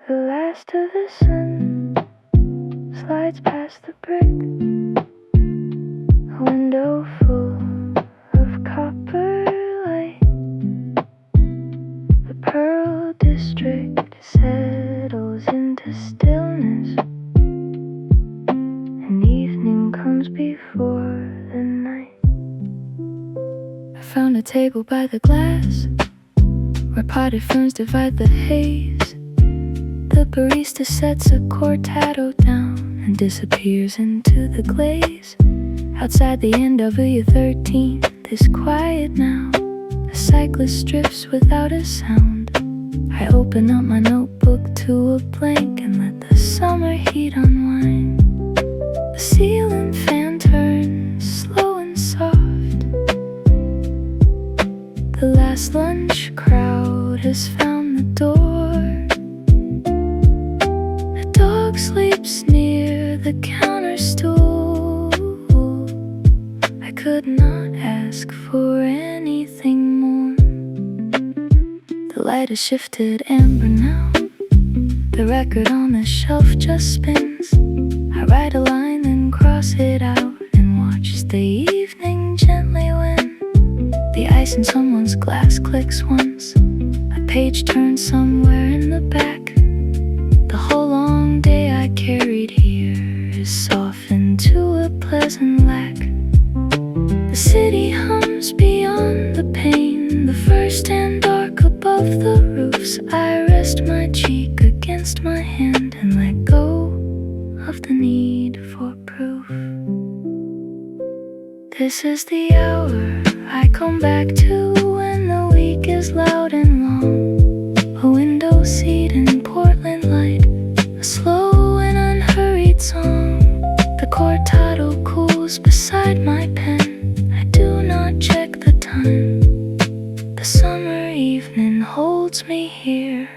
The last of the sun slides past the brick, a window full of copper light. The Pearl District settles into stillness, and evening comes before the night. I found a table by the glass, where potted ferns divide the haze. The barista sets a cortado down and disappears into the glaze. Outside the NW13 is quiet now. The cyclist drifts without a sound. I open up my notebook to a blank and let the summer heat unwind. The ceiling fan turns slow and soft. The last lunch crowd has found the door. The dog sleeps near the counter stool. I could not ask for anything more. The light has shifted amber now. The record on the shelf just spins. I write a line, then cross it out, and watch the evening gently win. The ice in someone's glass clicks once. A page turns somewhere in the back. The whole long day I carried here is softened to a pleasant lack. The city hums beyond the pane, the first and dark above the roofs. I rest my cheek against my hand and let go of the need for proof. This is the hour I come back to when the week is loud and long. A window seat in Portland light, a slow and unhurried song. The cortado cools beside my pen. I do not check the time. The summer evening holds me here,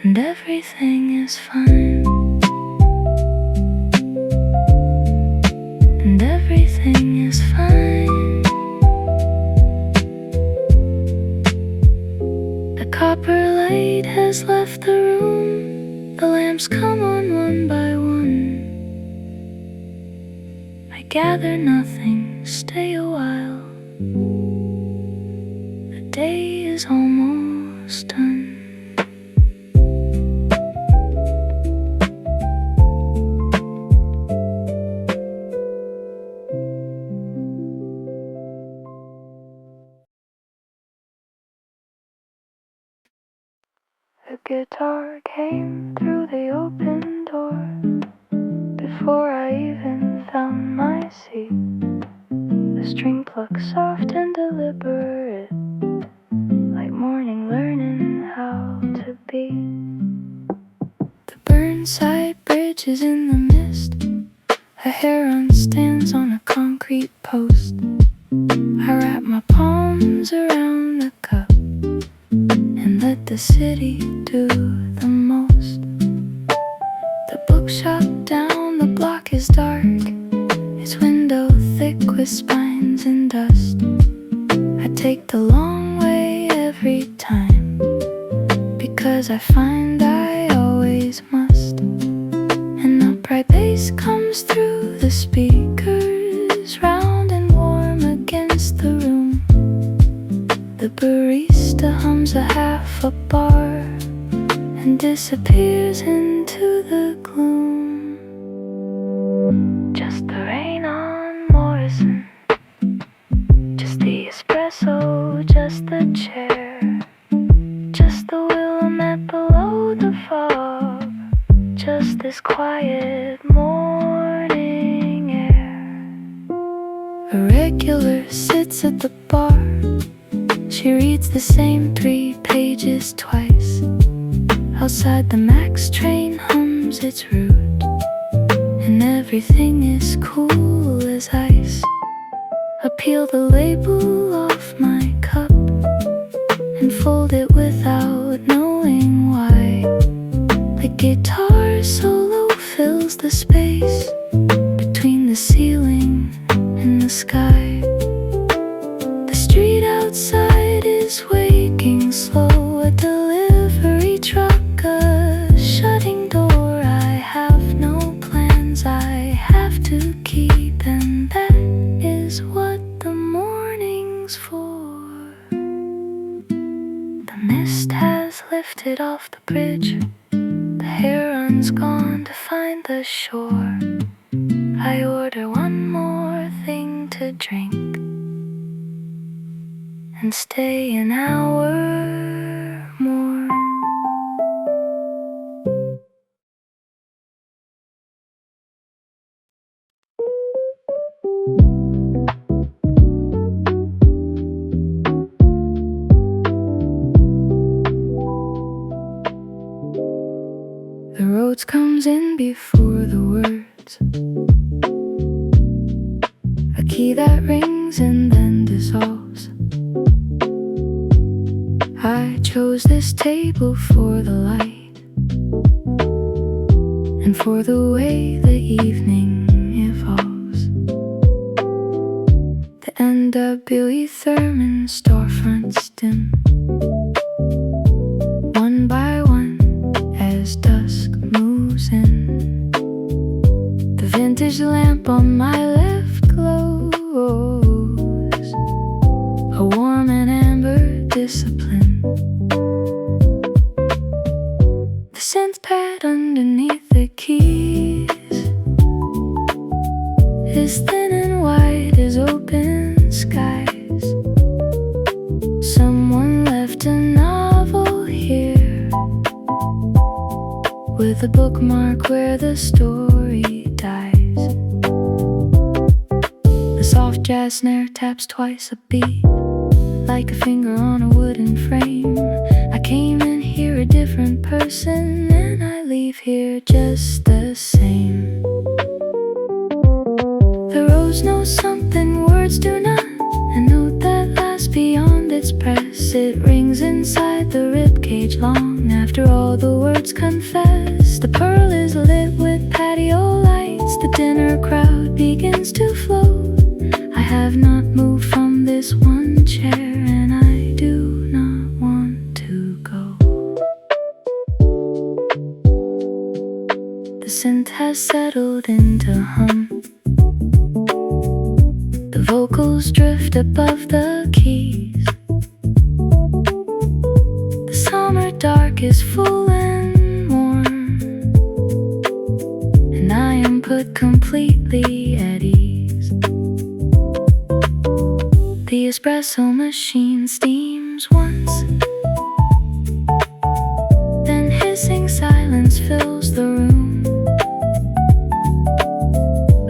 and everything is fine. And everything is fine. The copper light has left the room. The lamps come on one by one. I gather nothing, stay a while. The day is almost done. The guitar came through the open door before I even found my seat. The string plucks soft and deliberate, like morning learning how to be. The Burnside Bridge is in the mist. A heron stands on a concrete post. I wrap my palms around the cup and let the city do the most. The bookshop down the block is dark, its window thick with spines and dust. I take the long way every time, because I find I always must. An upright bass comes through the speakers, round and warm against the room. The barista hums a half a bar and disappears into the gloom. Just the rain on Morrison, just the espresso, just the chair, just the Willamette below the fog, just this quiet morning air. A regular sits at the bar. She reads the same 3 pages twice. Outside the Max train hums its route, and everything is cool as ice. I peel the label off my cup and fold it without knowing why. The guitar solo fills the space between the ceiling and the sky. The street outside is waking slow. A delivery truck lifted off the bridge. The heron's gone to find the shore. I order one more thing to drink and stay an hour more. The roads comes in before the words, a key that rings and then dissolves. I chose this table for the light and for the way the evening evolves. The NW Thurman storefronts dim, one by one as dusk moves in. The vintage lamp on my left glows, a warm and amber discipline. The synth pad underneath the keys is thin and white as open skies. Someone left a novel here with a bookmark where the story dies. The soft jazz snare taps twice a beat, like a finger on a wooden frame. I came in here a different person, and I leave here just the same. The rose knows something words do not, a note that lasts beyond its press. It rings inside the ribcage long after all the words confess. The pearl is lit with patio lights, the dinner crowd begins to float. I have not moved from this one chair, and I do not want to go. The synth has settled into hum. The vocals drift above the keys. The summer dark is full and warm, and I am put completely at ease. The espresso machine steams once, then hissing silence fills the room.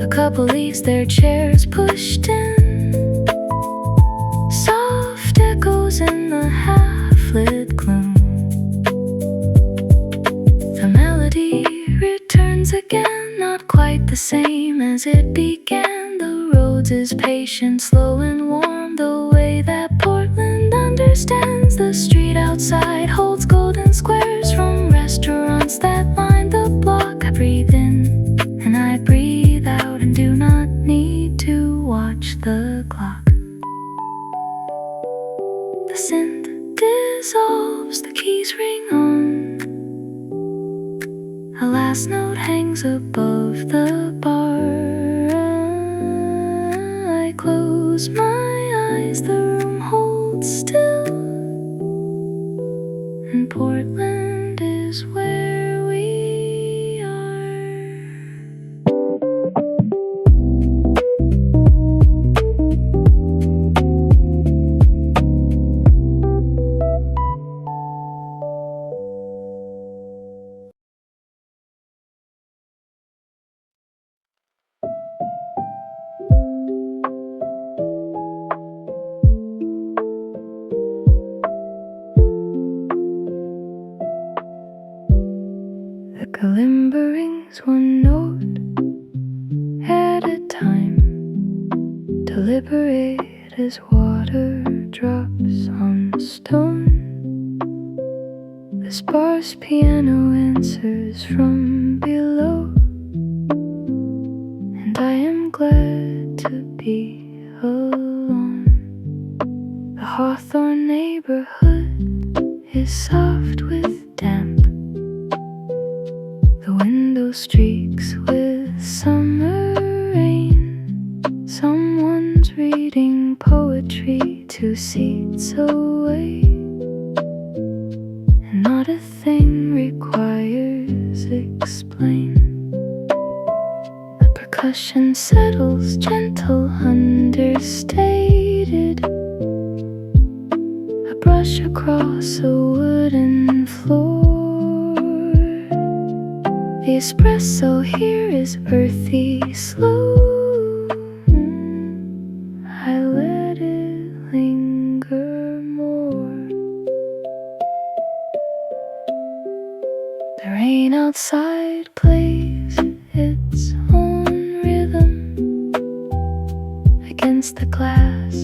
A couple leaves their chairs pushed in, soft echoes in the half-lit gloom. The melody returns again, not quite the same as it began. The roads is patient, slow and warm, the way that Portland understands. The street outside holds golden squares from restaurants that line the block. I breathe in and I breathe out and do not need to watch the clock. The synth dissolves, the keys ring on. A last note hangs above the bar. I close my eyes, the room holds still, and Portland is where we are. The kalimba rings one note at a time, deliberate as water drops on stone. The sparse piano answers from below, and I am glad to be alone. The Hawthorne neighborhood is soft with damp. The window streaks with summer rain. Someone's reading poetry 2 seats away, and not a a thing requires explain. The percussion settles, gentle, understated. A brush across a wooden floor. The espresso here is earthy, slow. I let it linger more. The rain outside plays its own rhythm against the glass,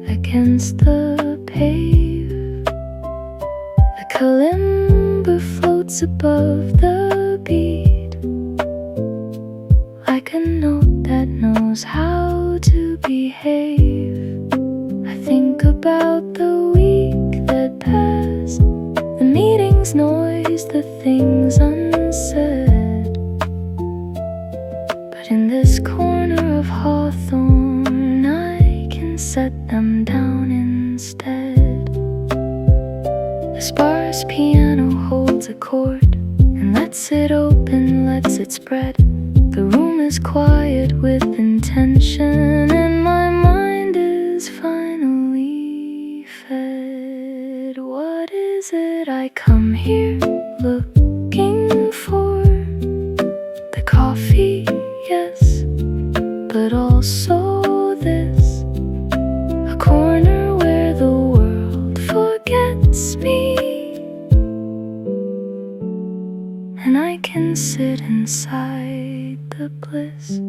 against the pave. The kalimba floats above the beat, like a note that knows how to behave. I think about the week that passed, the meeting's noise, the things unsaid. But in this corner of hawthorn, I can set them down instead. The sparse piano holds a chord and lets it open, lets it spread. The room is quiet with intention, and my mind is finally fed. What is it I come here looking for? The coffee, yes, but also this, a corner where the world forgets me, and I can sit inside the bliss.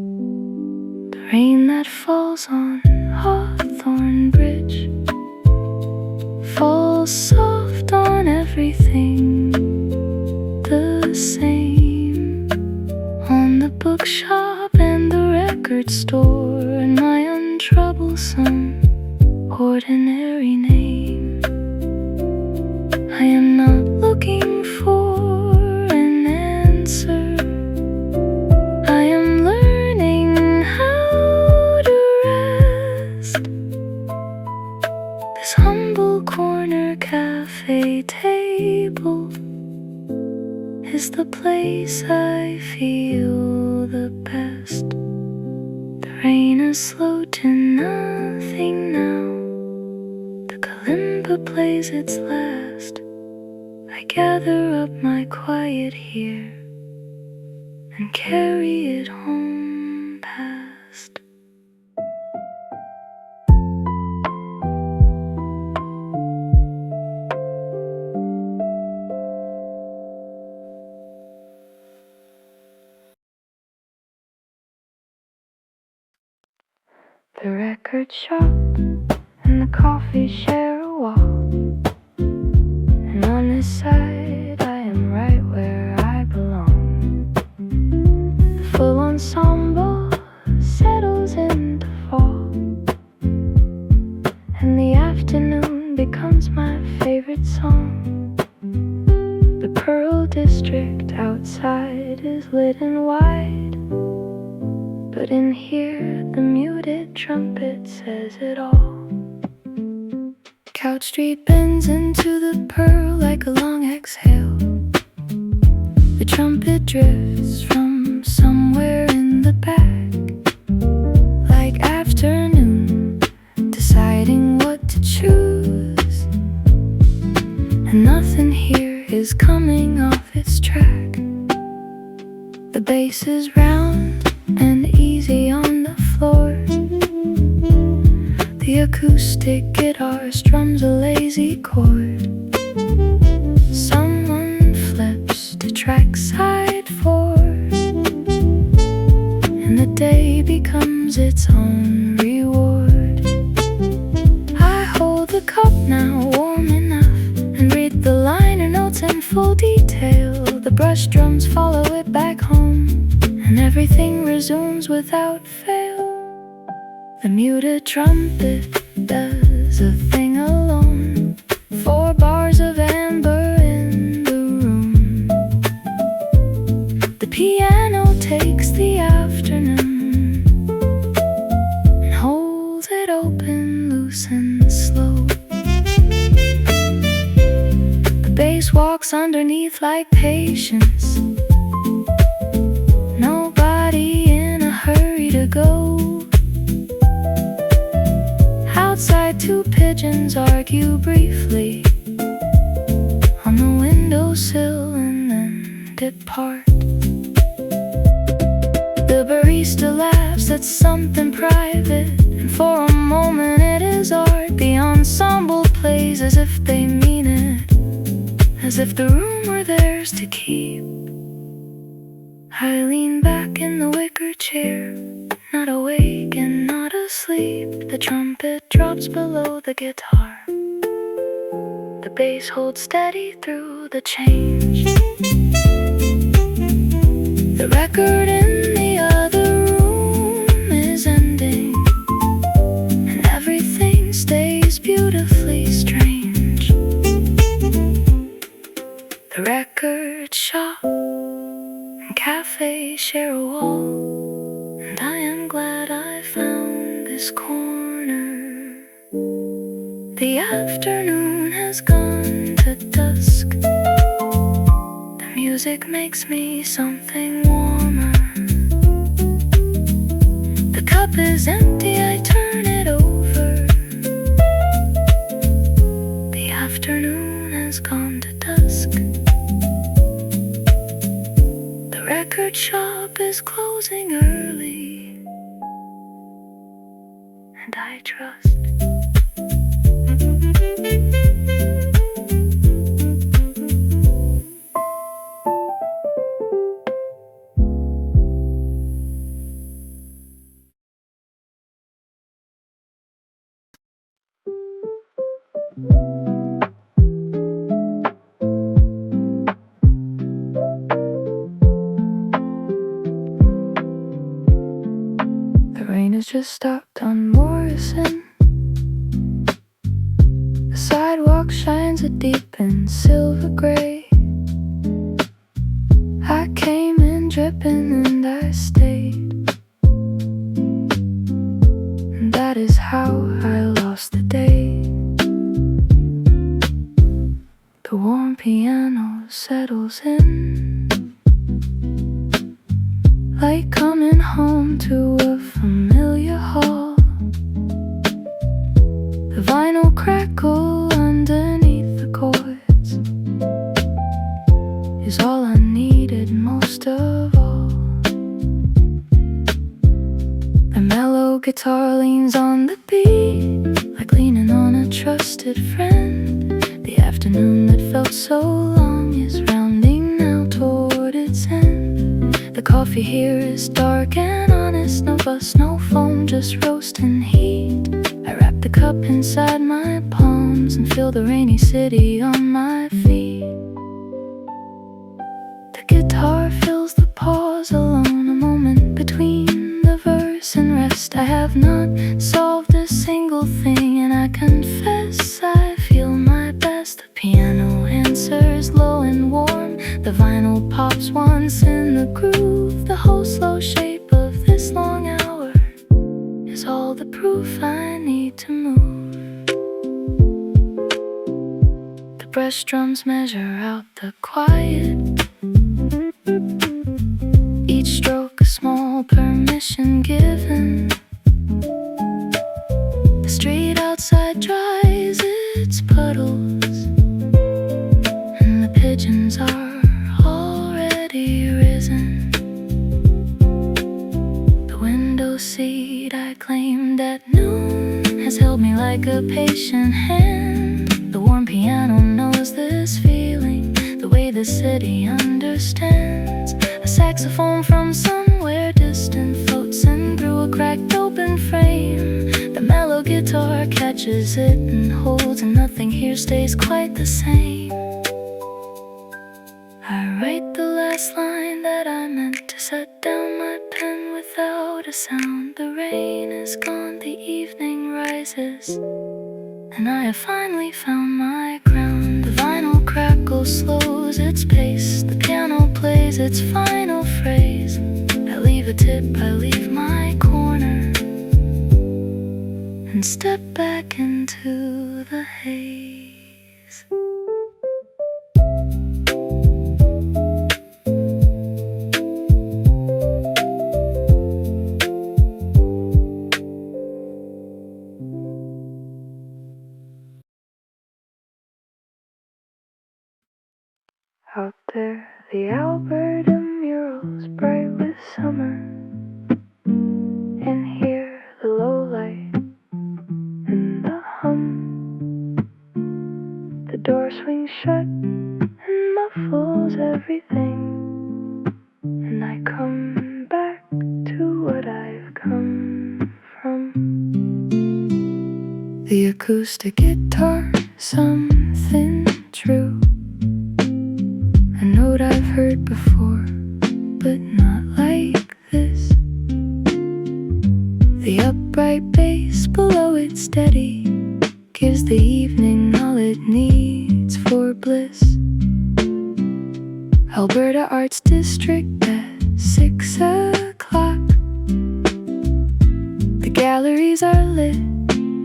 The rain that falls on Hawthorne Bridge falls soft on everything the same, on the bookshop and the record store, and my untroublesome ordinary name. I am not looking for an answer, I am learning how to rest. This humble corner cafe table is the place I feel the best. The rain is slow to nothing now, the kalimba plays its last. I gather up my quiet here and carry it home past. The record shop and the coffee share a wall, and on this side I am right where I belong. The full ensemble settles into fall, and the afternoon becomes my favorite song. The Pearl District outside is lit and wide, but in here the muted trumpet says it all. Couch Street bends into the pearl like a long exhale. The trumpet drifts from somewhere in the back, like afternoon, deciding what to choose. And nothing here is coming off its track. The bass is round and easy on the floor. The acoustic guitar strums a lazy chord. Someone flips to track side 4, and the day becomes its own reward. I hold the cup now warm enough and read the liner notes in full detail. The brush drums follow it back home, and everything resumes without fail. The muted trumpet does a thing alone, 4 bars of amber in the room. The piano takes the afternoon and holds it open, loose and slow. The bass walks underneath underneath like patience. Nobody in a hurry to go. Outside, two pigeons argue briefly on the windowsill and then depart. The barista laughs at something private, and for a moment it is art. The ensemble plays as if they mean it, as if the room were theirs to keep. I lean back in the wicker chair, not awake and not asleep. The trumpet drops below the guitar. The bass holds steady through the change. The record in the other room is ending, and everything stays beautifully strange. The record shop and cafe share a wall, and I am glad I found this corner. The afternoon has gone to dusk. The music makes me something warmer. The cup is empty, I turn it over. The afternoon has gone to dusk. The record shop is closing early, and I trust. The rain has just stopped on Morrison. The sidewalk shines a deep and silver gray. I came in dripping and I stayed, and that is how I lost the day. The warm piano settles in, like coming home to a familiar hall. The vinyl crackle underneath the chords is all I needed most of all. The mellow guitar leans on the beat, like leaning on a trusted friend. The afternoon that felt so long is rounding now toward its end. The coffee here is dark and honest, no fuss, no foam, just roasting heat. I wrap the cup inside my palms and feel the rainy city on my feet. The guitar fills the pause alone, a moment between the verse and rest. I have not solved a single thing, and I confess I feel my best. The piano answers low and warm, the vinyl pops once in the groove. The whole slow shape of this long hour is all the proof I need to move. The brush drums measure out the quiet, each stroke a small permission given. The street outside dries its puddles, and the pigeons are already risen. The window seat I claimed at noon has held me like a patient hand. The warm piano knows this feeling, the way the city understands. A saxophone from somewhere distant floats in through a cracked open frame. The mellow guitar catches it and holds, and nothing here stays quite the same. I write the last line that I meant to set down my pen without a sound. The rain is gone, the evening rises, and I have finally found my ground. The vinyl crackles, slows its pace, the piano plays its final phrase. I leave a tip, I leave my corner, and step back into the haze. there the Alberta murals bright with summer, and here the low light and the hum. The door swings shut and muffles everything, and I come back to what I've come from. The acoustic guitar, something true, a note I've heard before, but not like this. The upright bass below it steady gives the evening all it needs for bliss. Alberta Arts District at 6 o'clock. The galleries are lit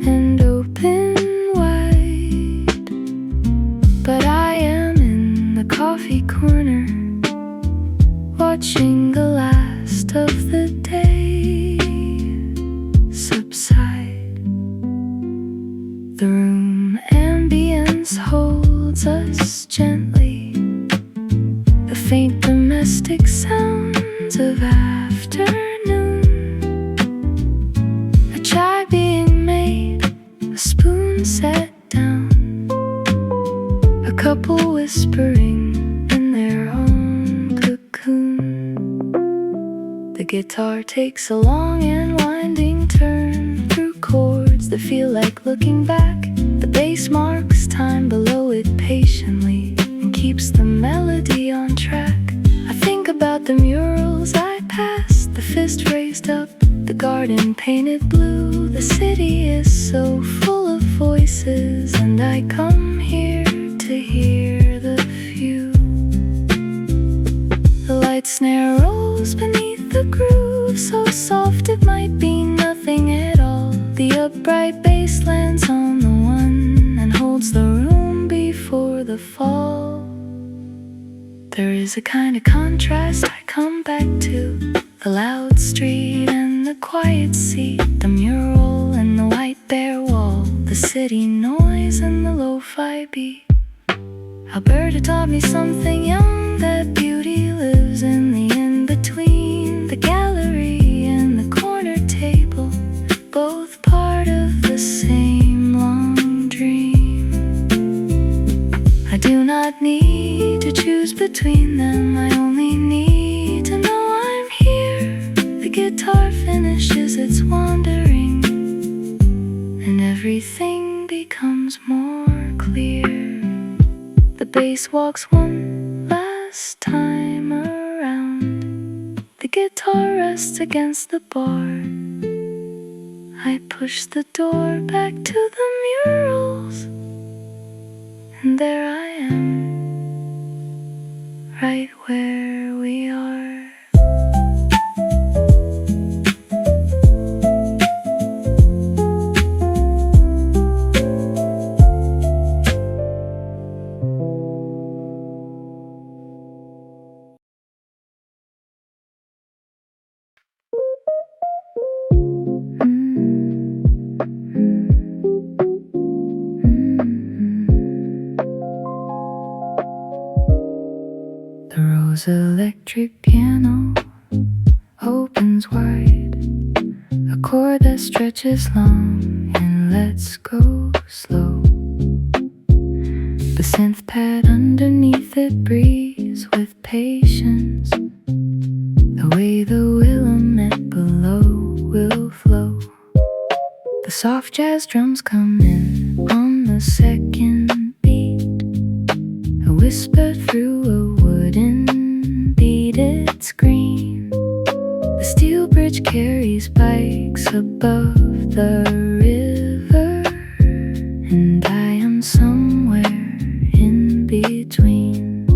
and open wide, but I am in the coffee corner, watching the last of the day subside. The room ambience holds us gently, the faint domestic sounds of afternoon, a chai being made, a spoon set down, a couple whispering in their own cocoon. The guitar takes a long and winding turn through chords that feel like looking back. The bass marks time below it patiently and keeps the melody on track. I think about the murals I passed, the fist raised up, the garden painted blue. The city is so full of voices, and I come here to hear the few. The light snare rolls beneath the groove, so soft it might be nothing at all. The upright bass lands on the one and holds the room before the fall. There is a kind of contrast I come back to, the loud street and the quiet seat, the mural and the white bare wall, the city noise and the lo-fi beat. Alberta taught me something young, that beauty lives in the in-between, the gallery and the corner table, both part of the same long dream. I do not need to choose between them, I only need to know I'm here. The guitar finishes its wandering, and everything becomes more clear. The bass walks one last time around, the guitar rests against the bar. I push the door back to the murals, and there I am, right where we are. The rose electric piano opens wide, a chord that stretches long and lets go slow. The synth pad underneath it breathes with patience, the way the Willamette below will flow. The soft jazz drums come in on the second beat, a whisper through a wooden beaded screen. The steel bridge carries bikes above the river, and I am somewhere in between.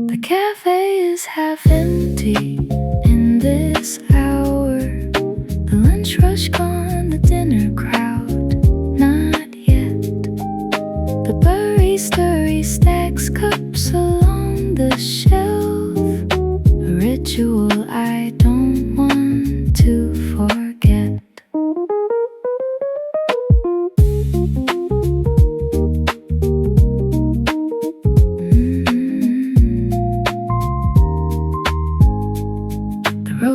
The cafe is half empty in this hour, the lunch rush gone, the dinner crowd not yet. The barista restacks cups along the shelf, a ritual I don't want to forget.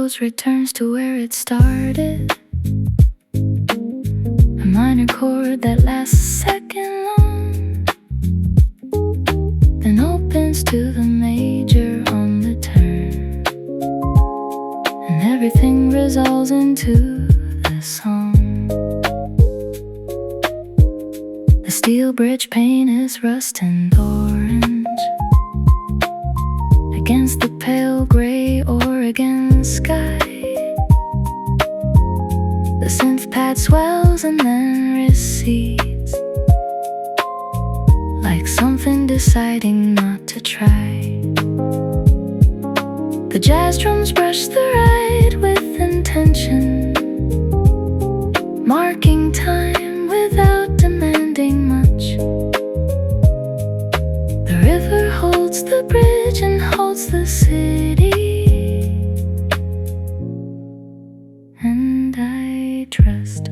goes returns to where it started. A minor chord that lasts a second long, then opens to the major on the turn, and everything resolves into the song. The steel bridge pane is rust and orange against the pale gray Oregon sky. The synth pad swells and then recedes, like something deciding not to try. The jazz drums brush the ride with intention, marking time without demanding much. The river holds the bridge and holds the city, and I trust.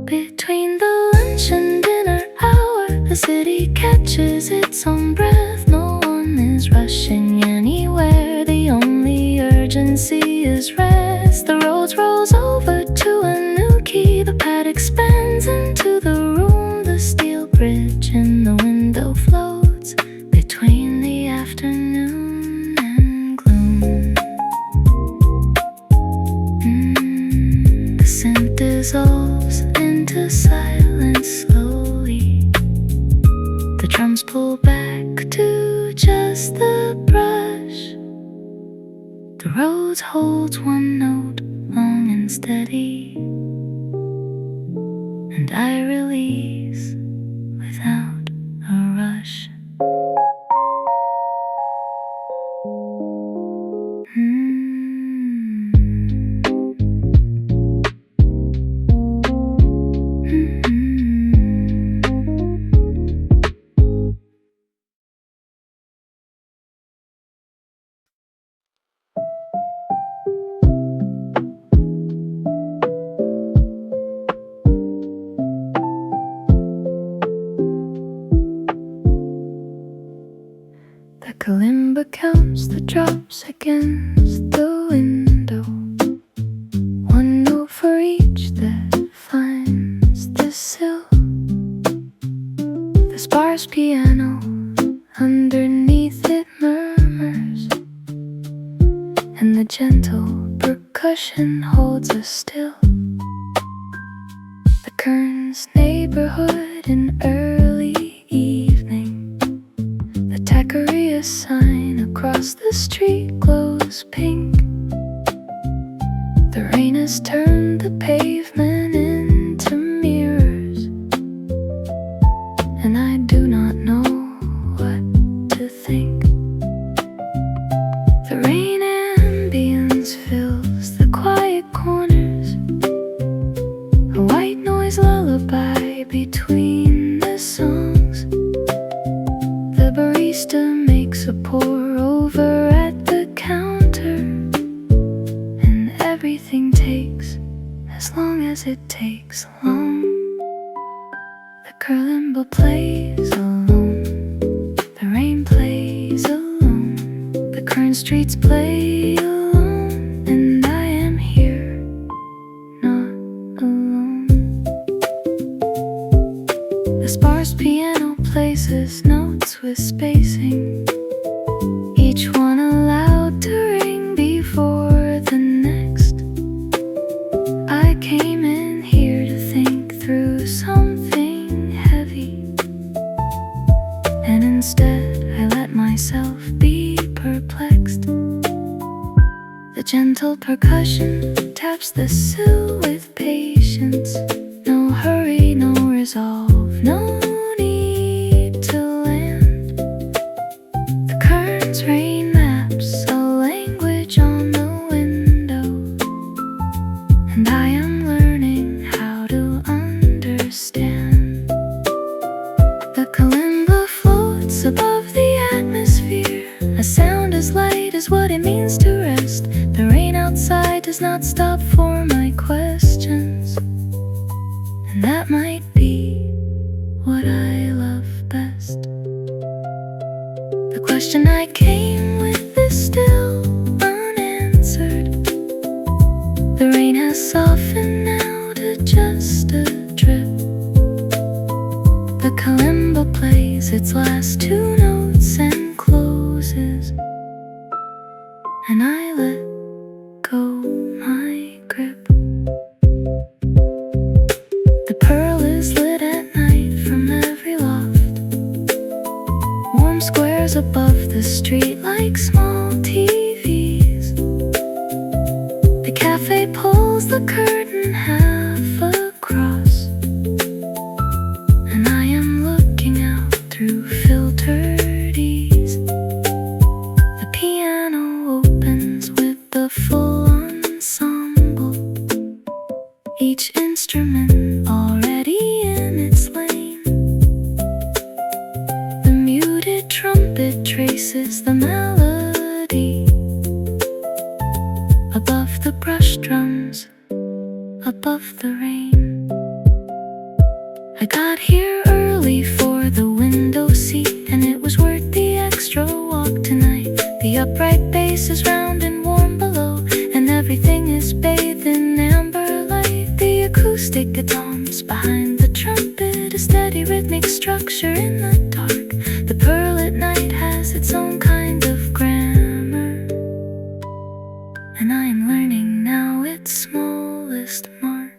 Between the lunch and dinner hour, the city catches its own breath. No one is rushing anywhere, the only urgency is rest. The road rolls over to a new key, the pad expands into the room. The steel bridge in the window floats between the afternoon and gloom. The synth dissolves into silence slowly. The drums pull back to just the brush. The rose holds one note, long and steady, and I release without a rush. The kalimba counts the drops against the window, one note for each that finds the sill. The sparse piano underneath it murmurs, and the gentle percussion holds us still. The Kearns neighborhood in early evening, the taqueria sign across the street glows pink. The rain has turned the pavement into mirrors, and I do not know what to think. The rain ambience fills the quiet corners, a white noise lullaby between the songs. The barista makes a pour over at the counter, and everything takes as long as it takes long. The kalimba plays alone, the rain plays alone, the current streets play alone, and I am here, not alone. The sparse piano places notes with spacing, each one allowed to ring before the next. I came in here to think through something heavy, and instead I let myself be perplexed. The gentle percussion taps the sill with patience. No hurry, no resolve, no need to land. The curtains rain maps a language on the window, and I am learning how to understand. The kalimba floats above the atmosphere, a sound as light as what it means to rest. The rain outside does not stop for my questions, and that might be what I love best. The question I came with is still unanswered. and I let go my grip. The pearl is lit at night from every loft, warm squares above the street like small TVs. The cafe pulls the curtain half across, and I am looking out through filtered ease. The piano opens with the full ensemble, each instrument already in its lane. The muted trumpet traces the melody above the brush drums, above the rain. I got here early for the window seat, and it was worth the extra walk tonight. The upright bass is round and warm below, and everything is bathed in amber light. The acoustic guitars behind the trumpet, a steady rhythmic structure in the dark. The pearl at night has its own kind of grammar, and I am learning now its smallest mark.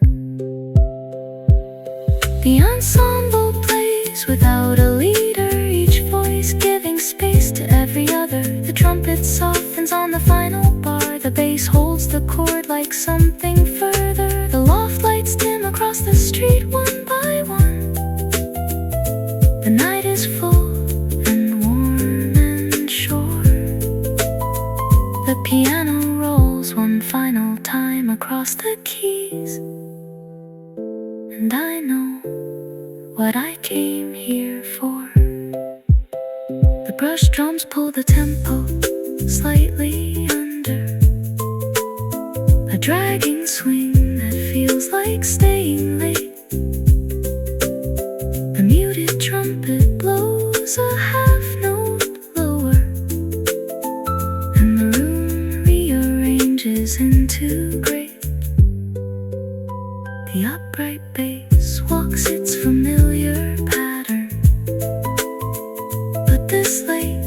The ensemble plays without a leader, each voice giving space to every other. The trumpet softens on the final bar, the bass holds the chord like something further. The loft lights dim across the street one by one. The night is full and warm and sure. The piano rolls one final time across the keys, and I know what I came here for. The brush drums pull the tempo slightly under, a dragging swing that feels like staying late. The muted trumpet blows a half note lower, and the room rearranges into gray. The upright bass walks its familiar pattern, but this late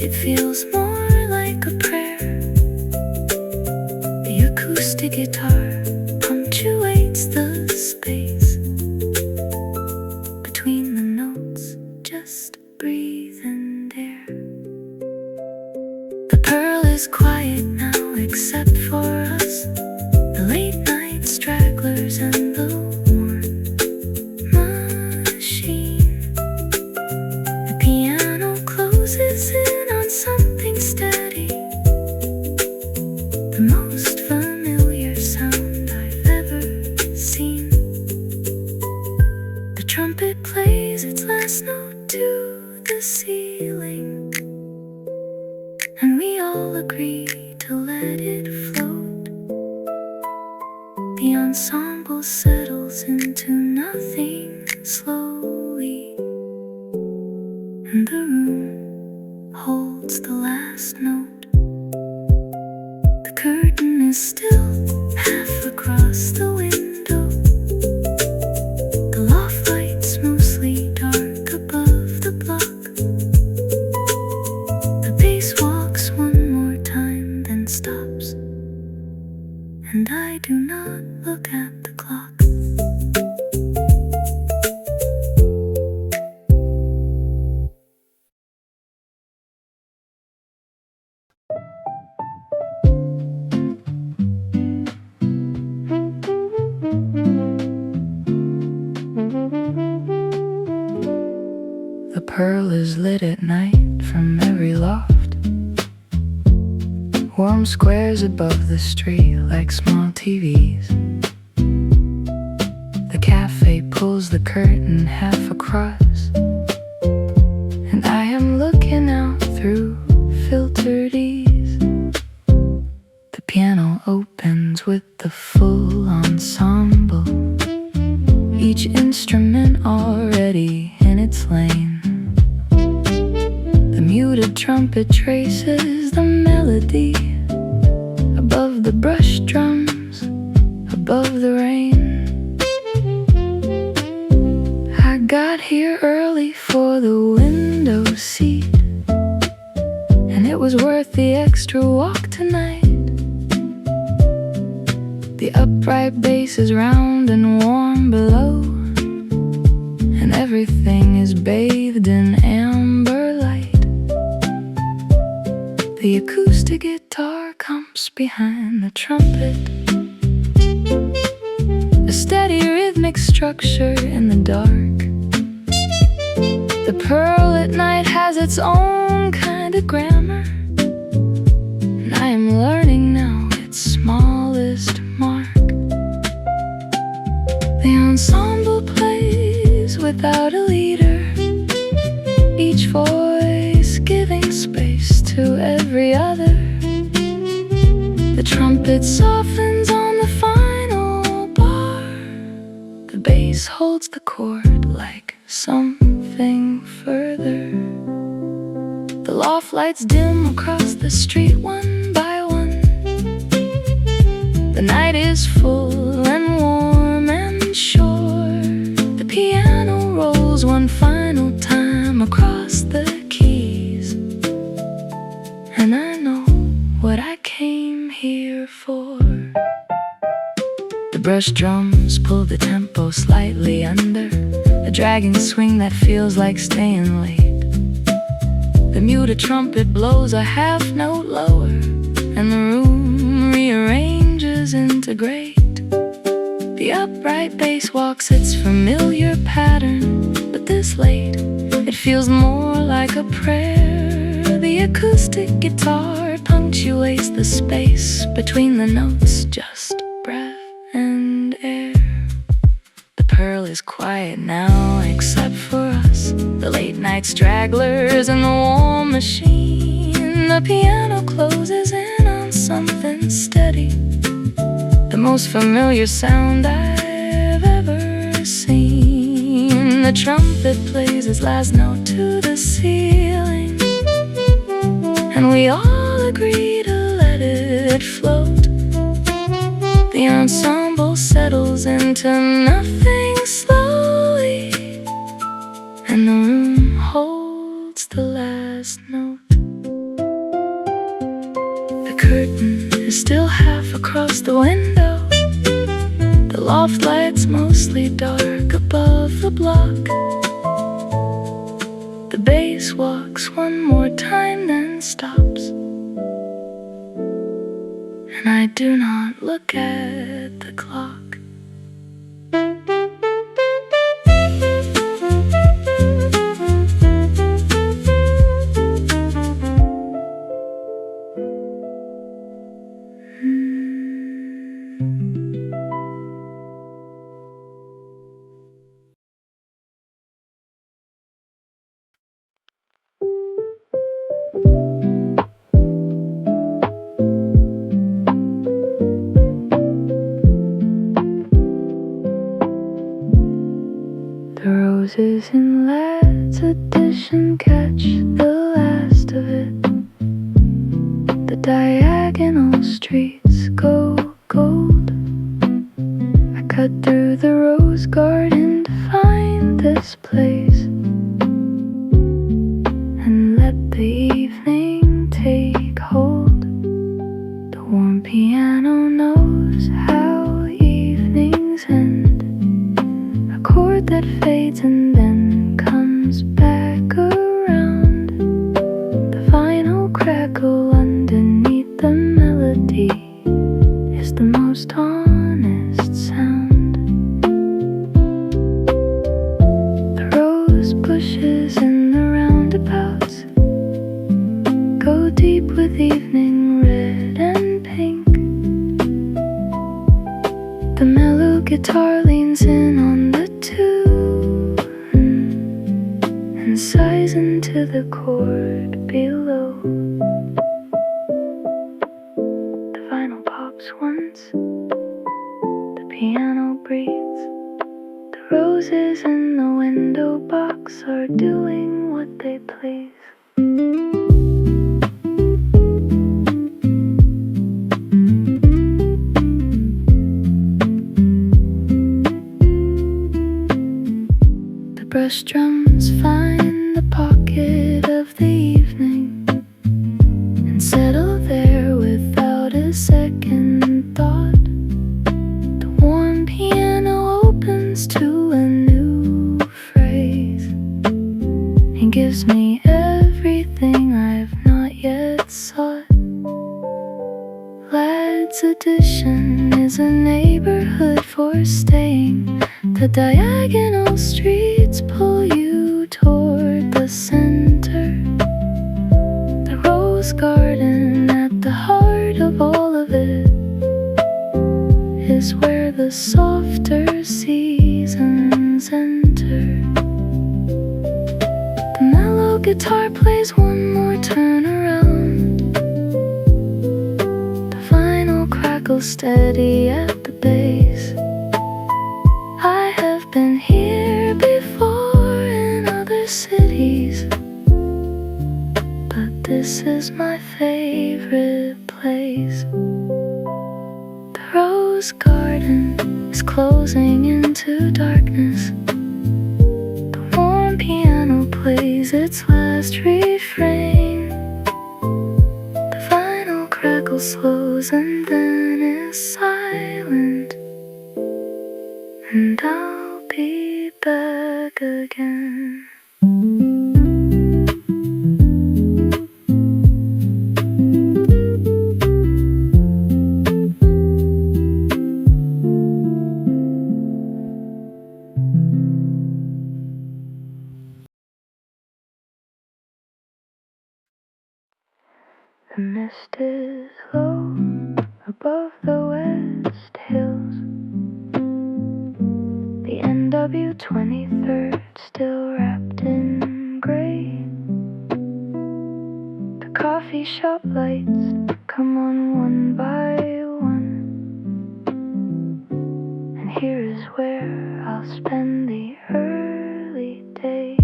it feels more like a prayer. The acoustic guitar punctuates the space between the notes, just breathe and dare. The pearl is quiet now except for us, the late night stragglers and the worn machine. The piano closes in on something steady, the most familiar sound I've ever seen. The trumpet plays its last note to the ceiling, and we all agree to let it float. The ensemble settles into nothing slowly, and the room holds the last note. The curtain is still half across the window, the loft lights mostly dark above the block. The bass walks one more time, then stops, and I do not look at the clock. The pearl is lit at night from every loft, warm squares above the street like small TVs. The cafe pulls the curtain half across, and I am looking out through filtered ease. The piano opens with the full ensemble, each instrument already in its lane. The muted trumpet traces the melody above the brush drums, above the rain. I got here early for the window seat, and it was worth the extra walk tonight. The upright bass is round and warm below, and everything is bathed in amber light. The acoustic guitar comes behind the trumpet, a steady rhythmic structure in the dark. The pearl at night has its own kind of grammar, and I am learning now its smallest mark. The ensemble plays without a leader, each voice giving space to every other. The trumpet softens on the final bar, the bass holds the chord like something further. The loft lights dim across the street one by one. The night is full and warm and sure. The piano rolls one final time across the keys, and I know what I came here for. The brush drums pull the tempo slightly under, a dragging swing that feels like staying late. The muted trumpet blows a half note lower, and the room rearranges into great. The upright bass walks its familiar pattern, but this late, it feels more like a prayer. The acoustic guitar punctuates the space between the notes, just breath and air. The pearl is quiet now, except for us, the late night stragglers and the war machine. The piano closes in on something steady, the most familiar sound I've ever seen. The trumpet plays its last note to the ceiling, and we all agree to let it float. The ensemble settles into nothing slowly, and the room holds the last note. The curtain is still half across the window, the loft lights mostly dark above the block. The bass walks one more time, then stops, and I do not look at the clock. Roses in Lad's edition catch the last of it. The diagonal streets go gold. I cut through the rose garden to find this place, and let the evening take hold. The warm piano knows how evenings end, a chord that fades and then comes back around. The final crackle underneath the melody is the most honest sound. The rose bushes in the roundabouts go deep with evening red and pink. The mellow guitar leans in on the tune and sighs into the chord below. The vinyl pops once, the piano breathes. The roses in the window box are doing what they please. Brush drums find the pocket of the evening, Tonight's edition is a neighborhood for staying. The diagonal streets pull you toward the center. The rose garden at the heart of all of it is where the softer seasons enter. The mellow guitar plays one more turn around. The vinyl crackles steady at the bass. I have been here before in other cities, but this is my favorite place. The rose garden is closing into darkness. The warm piano plays its last refrain. The vinyl crackles slows and then is silent. And I'll be back again. The mist is low above the west hills. The NW23rd still wrapped in gray. The coffee shop lights come on one by one, and here is where I'll spend the early day.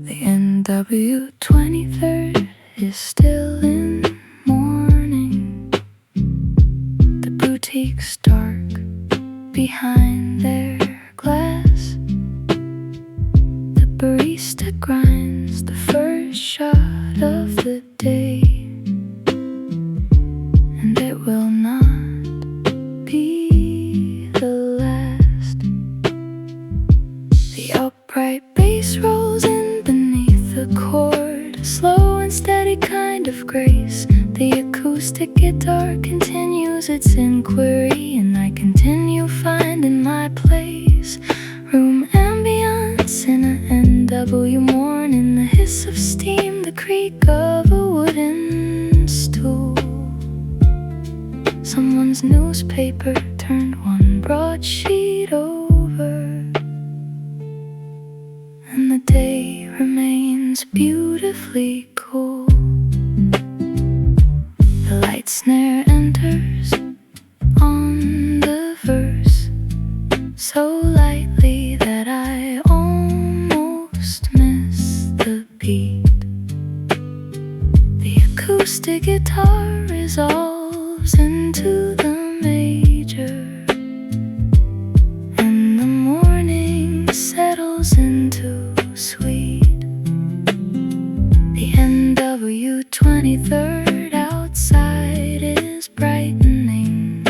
The NW23rd is still in mourning. The boutique's dark behind their glass. The barista grinds the first shot of the day, and it will not be the last. The upright bass rolls in beneath the chord, a slow and steady kind of grace. The acoustic guitar continues its inquiry, and I continue finding my place. Room ambience in a NW morning, the hiss of steam, the creak of a wooden stool. Someone's newspaper turned one broadsheet over, and the day remains beautifully cool. The light snare enters on the verse so lightly that I almost miss the beat. The acoustic guitar resolves into the major, and the morning settles into sweet. The NW23rd outside is brightening.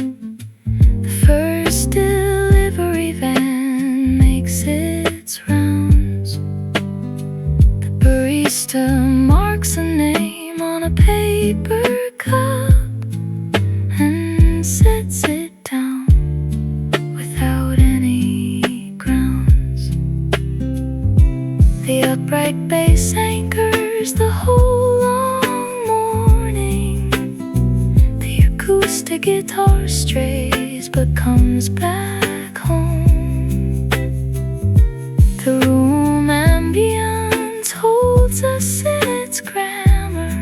The first delivery van makes its rounds. The barista marks a name on a paper cup and sets it down without any grounds. The upright bass anchors the whole long morning. The acoustic guitar strays but comes back home. The room ambience holds us in its grammar,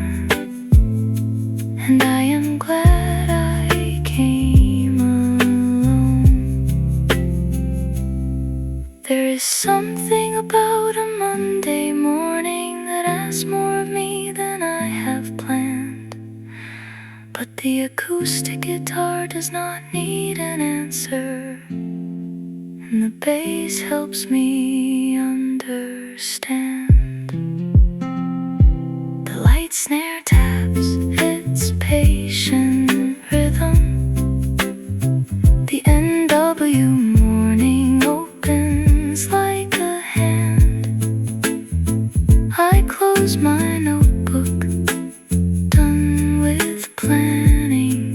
and I am glad I came alone. There is something about a Monday morning that asks more of me than I have planned, but the acoustic guitar does not need an answer, and the bass helps me understand. The light snare taps its patient rhythm. The NW morning opens like a hand. I close my notebook, done with planning.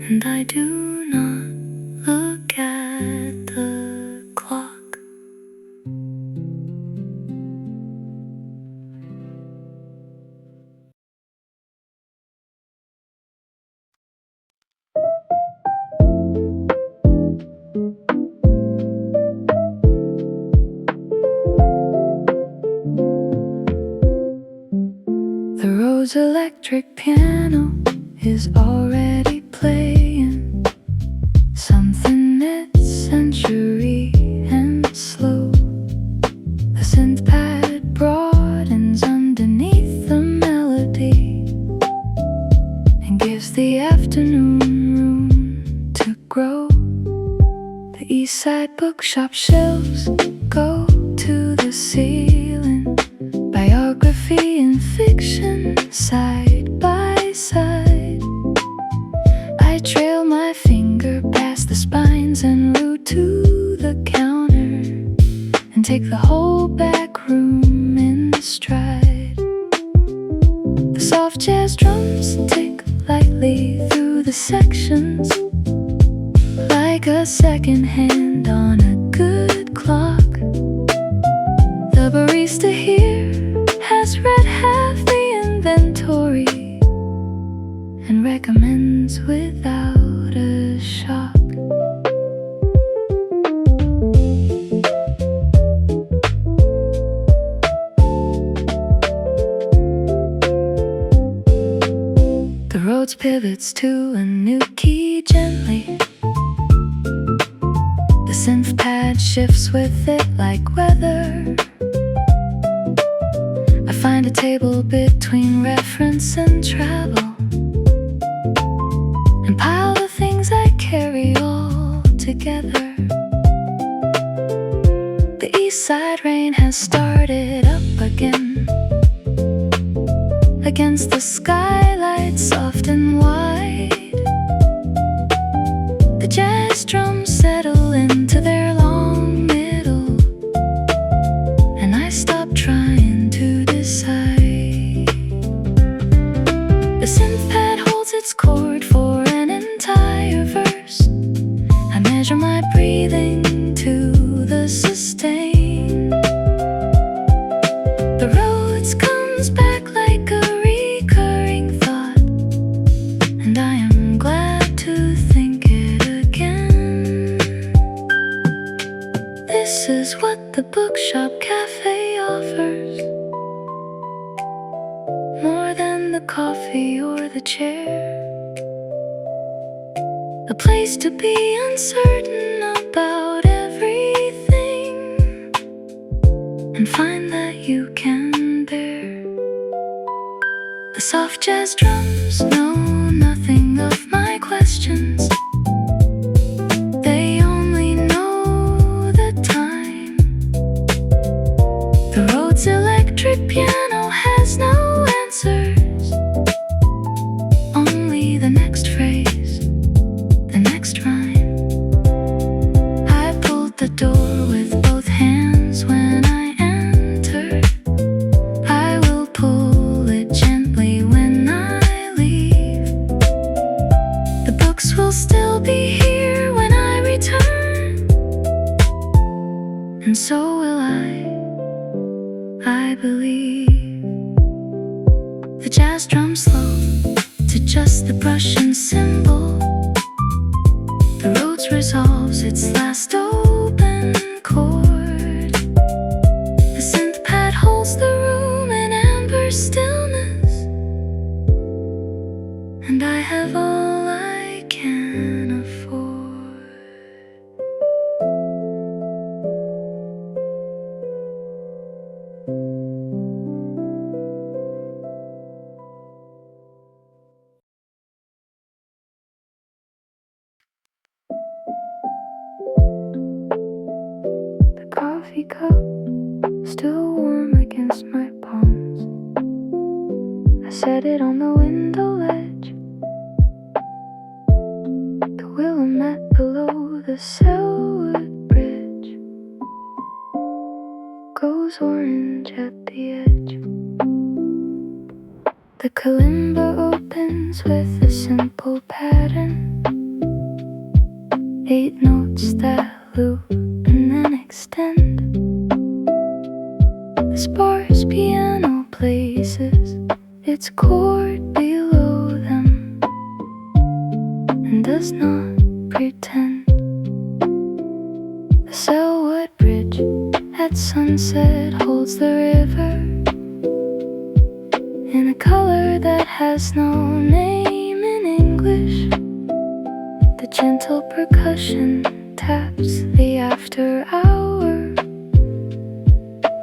and I do not look at the clock. The road's electric piano is already playing something mid-century and slow. The synth pad broadens underneath the melody and gives the afternoon room to grow. The east side bookshop shelves go to the ceiling, biography and fiction side by side. I trail my finger past the spines en route to the counter and take the whole back room in stride. The soft jazz drums tick lightly through the sections, like a second hand on a good clock. The barista here has read half the inventory and recommends without a shock. The road pivots to a new key gently. The synth pad shifts with it like weather. I find a table between reference and travel and pile the things I carry all together. The east side rain has started up again, against the skylight soft and wide. The jazz drums settle into their long middle, and I stop trying to decide. The synth pad holds its chord for an entire verse. I measure my breathing to the sustain. The roads comes back like a recurring thought, and I am glad to think it again. This is what the bookshop cafe offers, more than the coffee or the chair. A place to be uncertain about everything and find that you can bear. The soft jazz drums know nothing of my questions. They only know the time. The road's electric piano has no answers, only the next phrase, the next rhyme. I pulled the door with both hands when I entered. I will pull it gently when I leave. The books will still be here when I return, and so will I believe. The jazz drums slow to just the brush and cymbal. The road resolves its last open chord. The synth pad holds the room in amber stillness, and I have all I can afford. The coffee cup still warm against my palms. I set it on the window ledge. The willow mat below the Selwood Bridge goes orange at the edge. The kalimba opens with a simple pattern. 8 notes that loop and then extend. The sparse piano places its chord below them and does not pretend. The Selwood Bridge at sunset holds the river in a color that has no name in English. The gentle percussion taps the after hour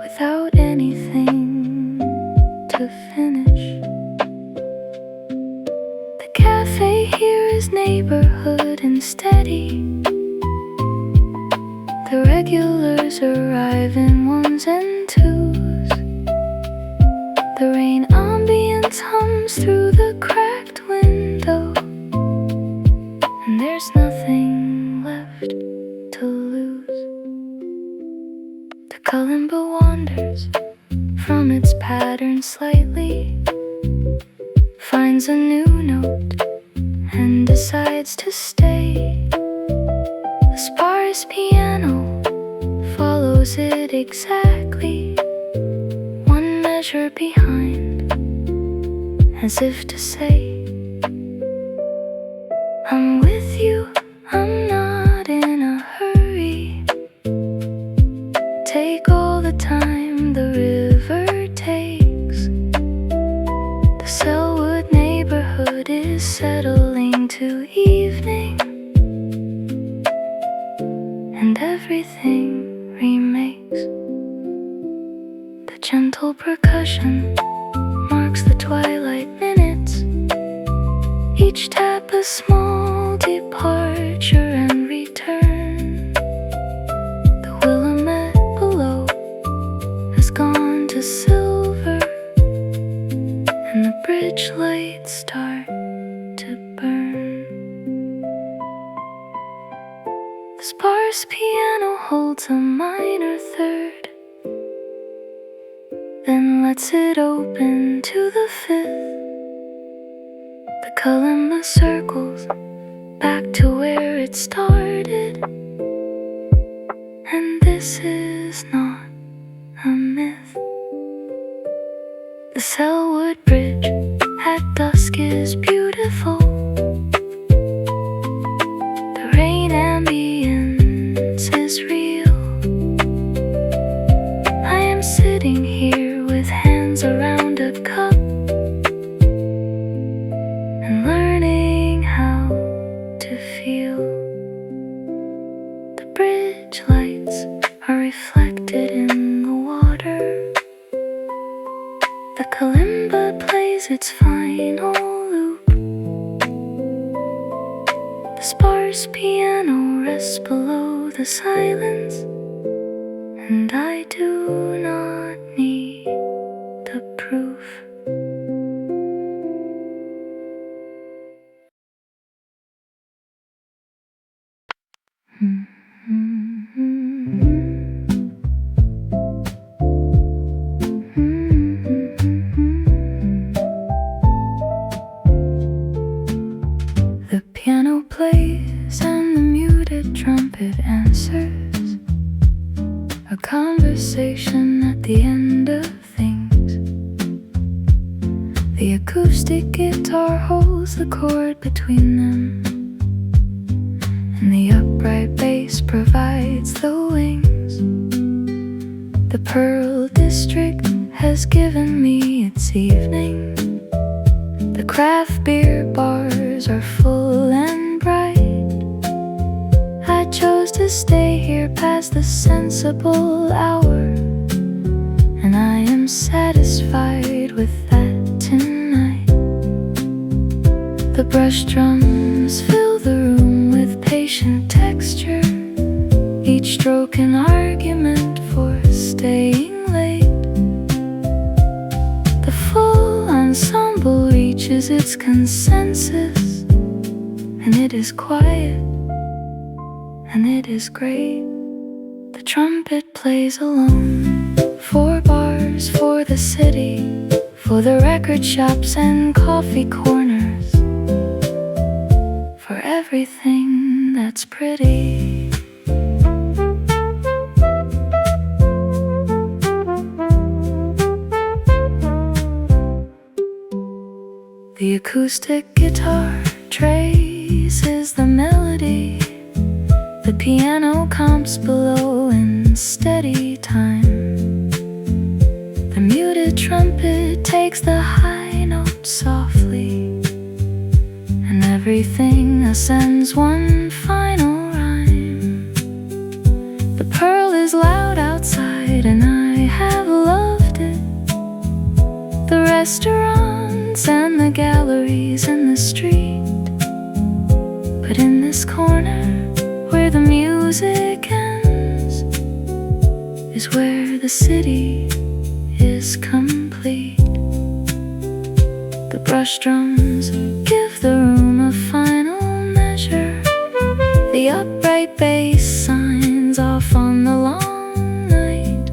without anything to finish. The cafe here is neighborhood and steady. The regulars arrive in ones and twos. The rain ambience hums through the cracked window, and there's nothing left to lose. The kalimba wanders from its pattern slightly, finds a new note and decides to stay. The sparse piano follows it exactly, one measure behind, as if to say, I'm with you, I'm not in a hurry. Take all the time the river takes. The Selwood neighborhood is settling to evening, and everything remakes. The gentle percussion marks the twilight minutes, each tap a small departure and return. The Willamette below has gone to silver, and the bridge lights start to burn. The sparse piano holds a minor third, then lets it open to the fifth. The kalimba circles back to where it started, and this is not a myth. The Selwood Bridge at dusk is beautiful. The rain ambience is real. I am sitting here with hands around a cup and learning how to feel. The bridge lights are reflected in the water. The kalimba plays its final loop. The sparse piano rests below the silence, and I do not need the proof. The piano plays and the muted trumpet answers, a conversation at the end of things. The acoustic guitar holds the chord between them, and the upright bass provides the wings. The Pearl District has given me its evening. The craft beer bars are full and bright. I chose to stay here past the sensible hour, and I am satisfied with that tonight. The brush drums fill the room with patient texture, each stroke an argument for staying late. The full ensemble reaches its consensus, and it is quiet, and it is great. The trumpet plays alone, 4 bars for the city, for the record shops and coffee corners, for everything that's pretty. city. The acoustic guitar traces the melody. The piano comes below in steady time. The muted trumpet takes the high note softly, and everything ascends one final rhyme. The pearl is loud outside and I have loved it. The restaurants and the galleries in the street, but in this corner where the music ends is where the city is complete. The brush drums give the room a final measure. The upright bass signs off on the long night.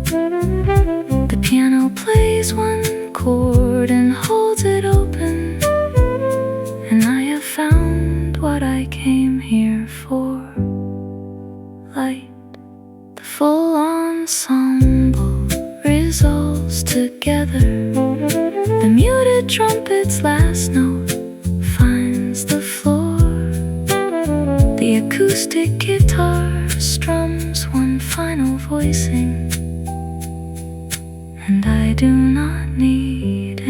The piano plays one chord and holds it open, and I have found what I came here for. Light. The full ensemble resolves together. The muted trumpet's last note finds the floor. The acoustic guitar strums one final voicing, and I do not need